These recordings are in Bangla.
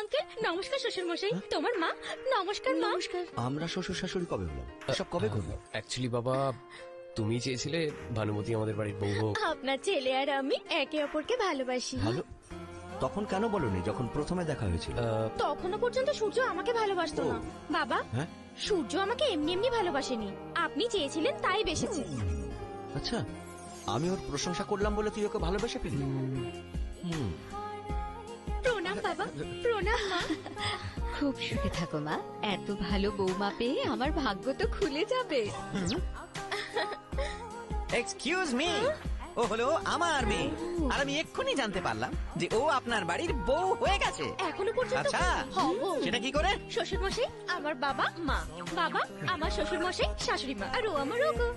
আঙ্কেল নমস্কার, শ্বশুর মশাই। তোমার মা নমস্কার। নমস্কার। আমরা শ্বশুর শাশুড়ি কবে হলাম? সব কবে করলো? অ্যাকচুয়ালি বাবা, তুমি চেয়েছিলে ভানুমতি আমাদের বাড়ির বউ হোক। আপনার ছেলে আর আমি একে অপরকে ভালোবাসি। ভালো, তখন কেন বলনি যখন প্রথমে দেখা হয়েছিল? তখনও পর্যন্ত সূর্য আমাকে ভালোবাসতো না বাবা। হ্যাঁ? সূর্য আমাকে এমনি এমনি ভালোবাসেনি, আপনি চেয়েছিলেন তাই বেসেছে। আচ্ছা, আমি ওর প্রশংসা করলাম বলে তুই ওকে ভালোবেসে ফেললি? প্রণাম বাবা। প্রণাম মা। খুব সুখে থাকো মা, এত ভালো বৌমা পেয়ে আমার ভাগ্য তো খুলে যাবে। এক্সকিউজ মি, ও হলো আমার মেয়ে, আর আমি এক্ষুনি জানতে পারলাম যে ও আপনার বাড়ির বউ হয়ে গেছে। এখনো পর্যন্ত আচ্ছা, হবো। সেটা কি করে? শ্বশুর মশাই আমার বাবা মা, বাবা আমার শ্বশুর মশাই শাশুড়ি মা, আর ও আমার ওগো।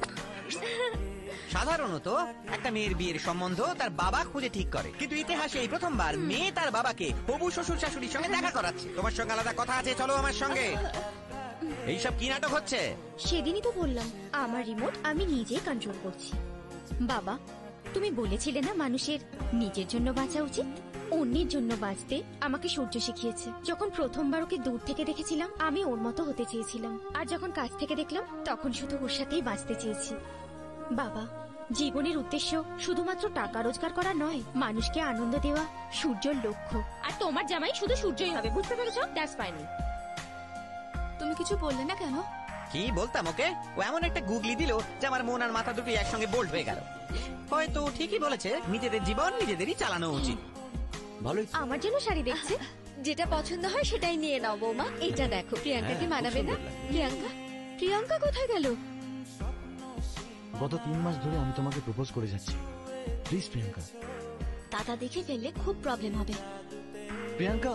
সাধারণত একটা মেয়ের বিয়ের সম্বন্ধ তার বাবা খুঁজে ঠিক করে, কিন্তু ইতিহাসে এই প্রথমবার মেয়ে তার বাবাকে হবু শ্বশুর শাশুড়ির সঙ্গে দেখা করাচ্ছে। তোমার সঙ্গে আলাদা কথা আছে, চলো আমার সঙ্গে। এইসব কি নাটক হচ্ছে? সেদিনই তো বললাম আমার রিমোট আমি নিজেই কন্ট্রোল করছি। বাবা, তুমি বলেছিলে না মানুষের নিজের জন্য বাঁচা উচিত, অন্যের জন্য বাঁচতে আমাকে সূর্য শিখিয়েছে। যখন প্রথমবার ওকে দূর থেকে দেখেছিলাম আমি ওর মতো হতে চেয়েছিলাম, আর যখন কাছ থেকে দেখলাম তখন শুধু ওর সাথেই বাঁচতে চেয়েছি। বাবা, জীবনের উদ্দেশ্য শুধুমাত্র টাকা রোজগার করা নয়, মানুষকে আনন্দ দেওয়া সূর্যর লক্ষ্য। আর তোমার জামাই শুধু সূর্যই হবে, বুঝতে পেরেছো? That's final. তুমি কিছু বললে না কেন? কি বলতাম ওকে? ও এমন একটা গুগলি দিল যে আমার মন আর মাথা দুটি একসঙ্গে বোল্ড হয়ে গেল। হয়তো ঠিকই বলেছে, নিজেদের জীবন নিজেদেরই চালানো উচিত। ভালোই। আমার জন্য শাড়ি দেখছে, যেটা পছন্দ হয় সেটাই নিয়ে নাও বৌমা। এটা দেখো, প্রিয়াঙ্কাকে মানাবে না? প্রিয়াঙ্কা, প্রিয়াঙ্কা কোথায় গেল? গত 3 মাস ধরে আমি তোমাকে প্রপোজ করে যাচ্ছি, প্লিজ প্রিয়াঙ্কা। দাদা দেখে ফেললে খুব প্রবলেম হবে। প্রিয়াঙ্কা।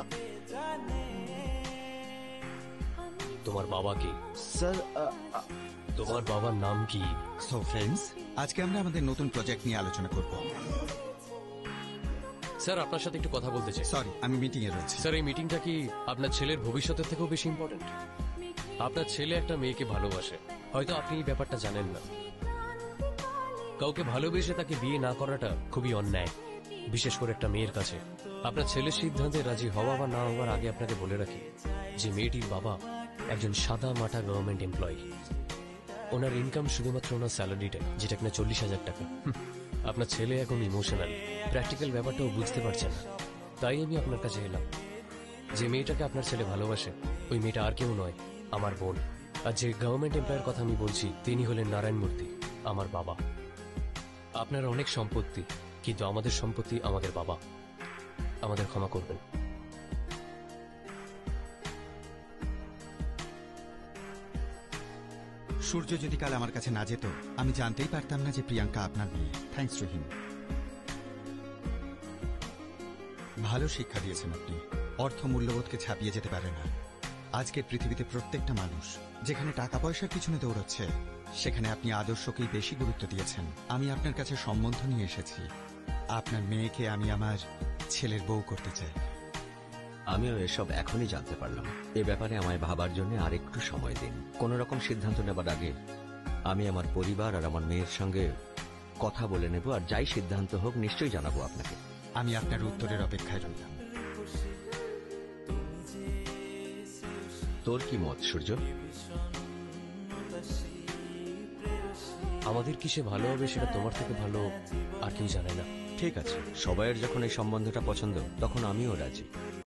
তোমার বাবা কি? স্যার, তোমার বাবার নাম কি? সো ফ্রেন্ডস, আজকে আমরা আমাদের নতুন প্রজেক্ট নিয়ে আলোচনা করব। স্যার, আপনার সাথে একটু কথা বলতে চাই। সরি, আমি মিটিং এ রয়েছি। স্যার, এই মিটিংটা কি আপনার ছেলের ভবিষ্যতের থেকেও বেশি ইম্পর্টেন্ট? আপনার ছেলে একটা মেয়েকে ভালোবাসে, হয়তো আপনি এই ব্যাপারটা জানেন না। কাউকে ভালোবেসে তাকে বিয়ে না করাটা খুবই অন্যায়, বিশেষ করে একটা মেয়ের কাছে। আপনার ছেলের সিদ্ধান্তে রাজি হওয়া বা না হওয়ার আগে আপনাকে বলে রাখি যে মেয়েটির বাবা একজন সাদা মাটা গভর্নমেন্ট এমপ্লয়ি। ওনার ইনকাম শুধুমাত্র ওনার স্যালারিটা, যেটা কিনা 40,000 টাকা। আপনার ছেলে এখন ইমোশনাল, প্র্যাকটিক্যাল ব্যাপারটাও বুঝতে পারছে না। তাই আমি আপনার কাছে এলাম। যে মেয়েটাকে আপনার ছেলে ভালোবাসে ওই মেয়েটা আর কেউ নয়, আমার বোন। আর যে গভর্নমেন্ট এমপ্লয়ের কথা আমি বলছি তিনি হলেন নারায়ণ মূর্তি, আমার বাবা। আপনার অনেক সম্পত্তি, কিন্তু আমাদের সম্পত্তি আমাদের বাবা। আমাদের ক্ষমা করবেন। সূর্য যদি কাল আমার কাছে না যেত, আমি জানতেই পারতাম না যে প্রিয়াঙ্কা আপনার মেয়ে। Thanks to him. ভালো শিক্ষা দিয়েছেন আপনি। অর্থ মূল্যবোধকে ছাপিয়ে যেতে পারে না। আজকের পৃথিবীতে প্রত্যেকটা মানুষ যেখানে টাকা পয়সার পিছনে দৌড়চ্ছে, সেখানে আপনি আদর্শকেই বেশি গুরুত্ব দিয়েছেন। আমি আপনার কাছে সম্বন্ধ নিয়ে এসেছি। আপনার মেয়েকে আমি আমার ছেলের বউ করতে চাই। আমিও এসব এখনই জানতে পারলাম। এ ব্যাপারে আমায় ভাবার জন্য আরেকটু সময় দিন। কোন রকম সিদ্ধান্ত নেবার আগে আমি আমার পরিবার আর আমার মেয়ের সঙ্গে কথা বলে নেব, আর যাই সিদ্ধান্ত হোক নিশ্চয়ই জানাবো আপনাকে। আমি আপনার উত্তরের অপেক্ষায় রইলাম। তোর কি মত সূর্য? আমাদের কিসে ভালো হবে সেটা তোমার থেকে ভালো আর কেউ জানে না। ঠিক আছে, সবাইয়ের যখন এই সম্বন্ধটা পছন্দ তখন আমিও রাজি।